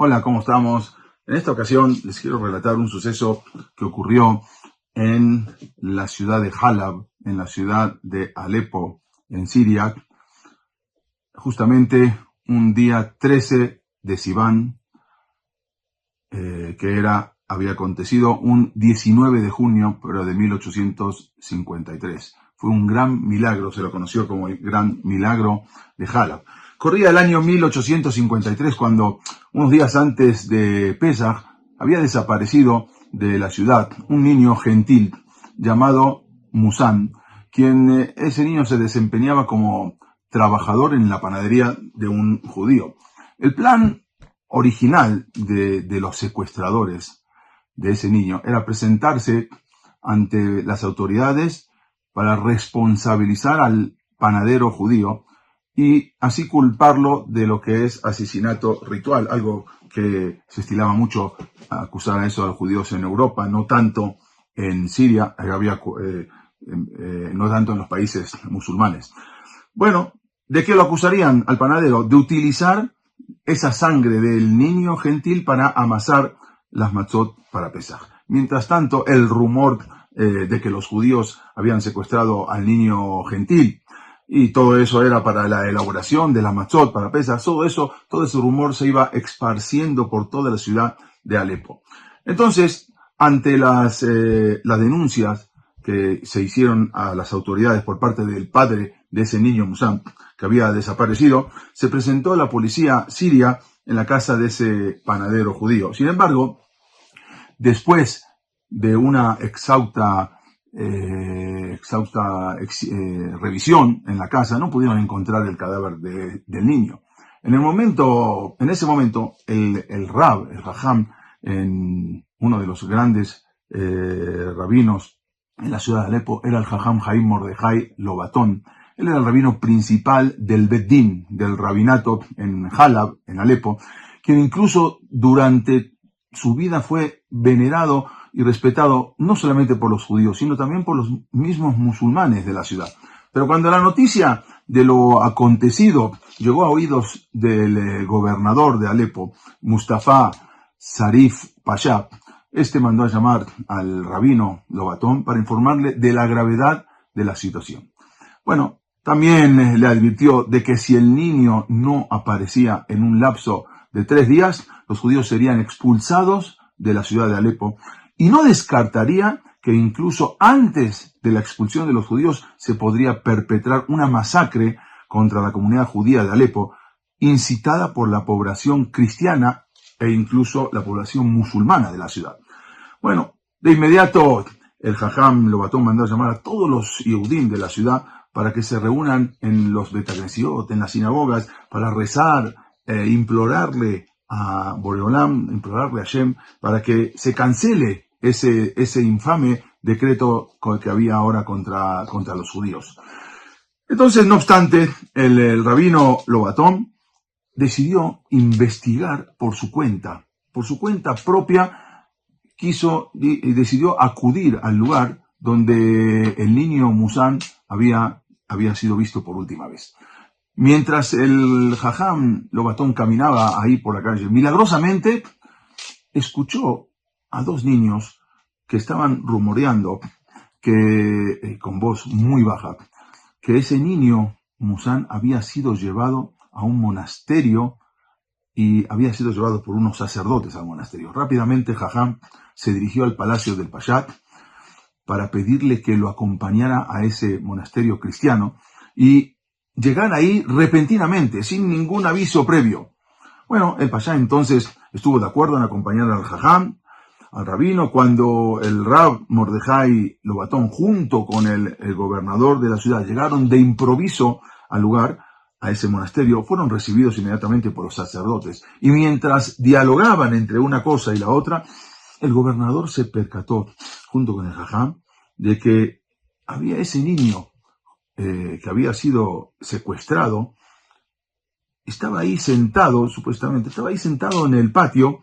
Hola, ¿cómo estamos? En esta ocasión les quiero relatar un suceso que ocurrió en la ciudad de Halab, en la ciudad de Alepo, en Siria, justamente un día 13 de Sivan, había acontecido un 19 de junio, pero de 1853. Fue un gran milagro, se lo conoció como el gran milagro de Halab. Corría el año 1853 cuando, unos días antes de Pesaj, había desaparecido de la ciudad un niño gentil llamado Musan, ese niño se desempeñaba como trabajador en la panadería de un judío. El plan original de los secuestradores de ese niño era presentarse ante las autoridades para responsabilizar al panadero judío y así culparlo de lo que es asesinato ritual, algo que se estilaba mucho a acusar a eso a los judíos en Europa, no tanto en Siria, no tanto en los países musulmanes. Bueno, ¿de qué lo acusarían al panadero? De utilizar esa sangre del niño gentil para amasar las matzot para Pesaj. Mientras tanto, el rumor de que los judíos habían secuestrado al niño gentil y todo eso era para la elaboración de la matzot para Pesaj, todo ese rumor se iba esparciendo por toda la ciudad de Alepo. Entonces, ante las denuncias que se hicieron a las autoridades por parte del padre de ese niño Musan, que había desaparecido, se presentó la policía siria en la casa de ese panadero judío. Sin embargo, después de una exhausta revisión en la casa, no pudieron encontrar el cadáver del niño. En ese momento, el Rajam, uno de los grandes rabinos en la ciudad de Alepo, era el Jajam Haim Mordejai Lobatón. Él era el rabino principal del Bet Din, del rabinato en Halab, en Alepo, quien incluso durante su vida fue venerado y respetado no solamente por los judíos, sino también por los mismos musulmanes de la ciudad. Pero cuando la noticia de lo acontecido llegó a oídos del gobernador de Alepo, Mustafa Sarif Pasha, este mandó a llamar al rabino Lobatón para informarle de la gravedad de la situación. Bueno, también le advirtió de que si el niño no aparecía en un lapso de 3 días, los judíos serían expulsados de la ciudad de Alepo y no descartaría que incluso antes de la expulsión de los judíos se podría perpetrar una masacre contra la comunidad judía de Alepo, incitada por la población cristiana e incluso la población musulmana de la ciudad. Bueno, de inmediato el Jajam Lobatón mandó a llamar a todos los Yehudim de la ciudad para que se reúnan en los Betaknesiot, en las sinagogas, para rezar, implorarle a Boreolam, implorarle a Hashem, para que se cancele ese infame decreto que había ahora contra los judíos. Entonces, no obstante, el rabino Lobatón decidió investigar por su cuenta propia, decidió acudir al lugar donde el niño Musan había sido visto por última vez. Mientras el Jajam Lobatón caminaba ahí por la calle, milagrosamente escuchó a 2 niños que estaban rumoreando con voz muy baja, que ese niño Musan había sido llevado a un monasterio y había sido llevado por unos sacerdotes al monasterio. Rápidamente Jajam se dirigió al palacio del Pashat para pedirle que lo acompañara a ese monasterio cristiano y llegar ahí repentinamente, sin ningún aviso previo. Bueno, el Pasha entonces estuvo de acuerdo en acompañar al Jajam, al rabino. Cuando el Rab Mordejai Lobatón, junto con el gobernador de la ciudad, llegaron de improviso al lugar, a ese monasterio, fueron recibidos inmediatamente por los sacerdotes. Y mientras dialogaban entre una cosa y la otra, el gobernador se percató, junto con el Jajam, de que había ese niño que había sido secuestrado, estaba ahí sentado, supuestamente, estaba ahí sentado en el patio,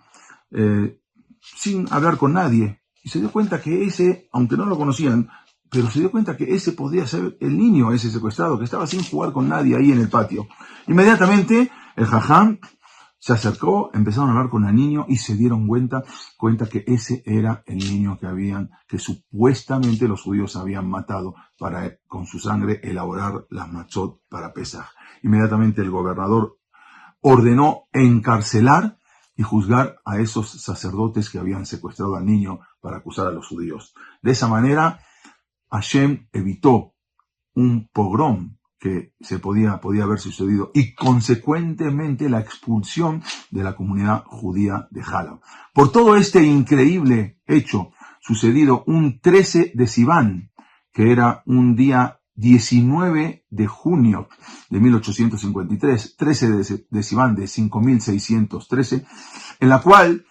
sin hablar con nadie. Y se dio cuenta que ese, aunque no lo conocían, pero se dio cuenta que ese podría ser el niño, ese secuestrado, que estaba sin jugar con nadie ahí en el patio. Inmediatamente, el Jajam se acercó, empezaron a hablar con el niño y se dieron cuenta que ese era el niño que supuestamente los judíos habían matado para, con su sangre, elaborar las matzot para Pesaj. Inmediatamente el gobernador ordenó encarcelar y juzgar a esos sacerdotes que habían secuestrado al niño para acusar a los judíos. De esa manera, Hashem evitó un pogrom que podía haber sucedido y consecuentemente la expulsión de la comunidad judía de Jalab. Por todo este increíble hecho sucedido un 13 de Sivan, que era un día 19 de junio de 1853, 13 de Sivan de 5613, en la cual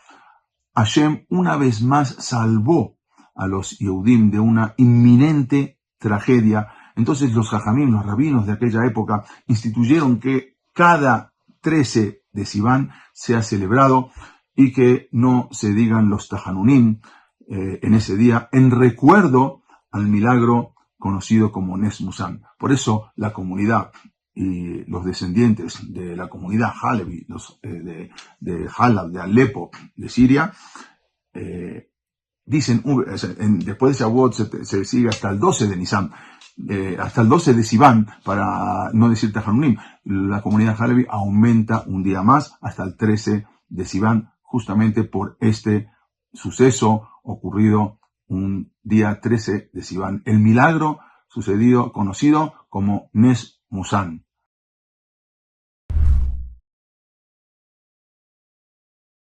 Hashem una vez más salvó a los Yehudim de una inminente tragedia. Entonces los jajamim, los rabinos de aquella época, instituyeron que cada 13 de Sivan sea celebrado y que no se digan los tajanunim en ese día en recuerdo al milagro conocido como Nes Musan. Por eso la comunidad y los descendientes de la comunidad Halevi, de Halab, de Alepo, de Siria, dicen, después de Shavuot se sigue hasta el 12 de Nisan, hasta el 12 de Sivan, para no decir Tajanunim, la comunidad Halevi aumenta un día más hasta el 13 de Sivan, justamente por este suceso ocurrido un día 13 de Sivan. El milagro sucedido, conocido como Nes Musan.